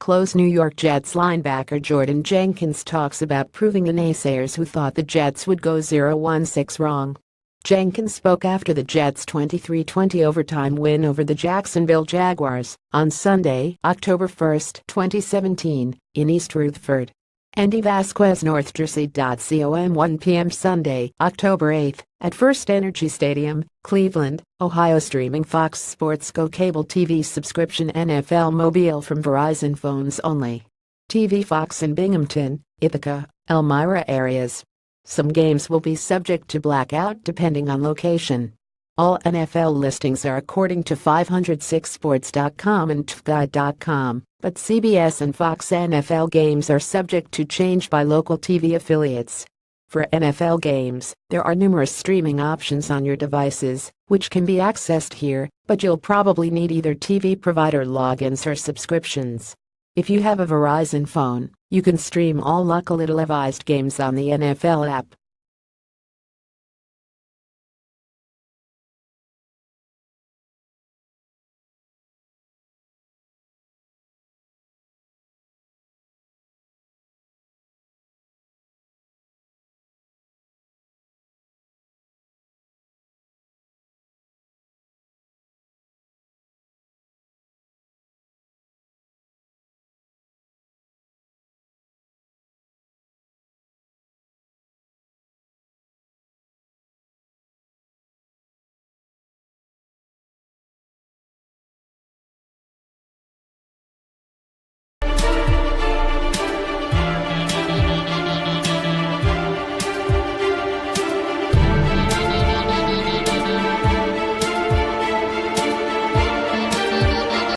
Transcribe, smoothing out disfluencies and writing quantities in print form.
close. New York Jets linebacker Jordan Jenkins talks about proving the naysayers who thought the Jets would go 0-16 wrong. Jenkins spoke after the Jets' 23-20 overtime win over the Jacksonville Jaguars on Sunday, October 1, 2017, in East Rutherford. Andy Vasquez, North Jersey.com. 1 p.m. Sunday, October 8, at First Energy Stadium, Cleveland, Ohio. Streaming Fox Sports Go cable TV subscription. NFL Mobile from Verizon phones only. TV Fox in Binghamton, Ithaca, Elmira areas. Some games will be subject to blackout depending on location. All NFL listings are according to 506sports.com and tfguide.com, but CBS and Fox NFL games are subject to change by local TV affiliates. For NFL games, there are numerous streaming options on your devices, which can be accessed here, but you'll probably need either TV provider logins or subscriptions. If you have a Verizon phone, you can stream all locally televised games on the NFL app.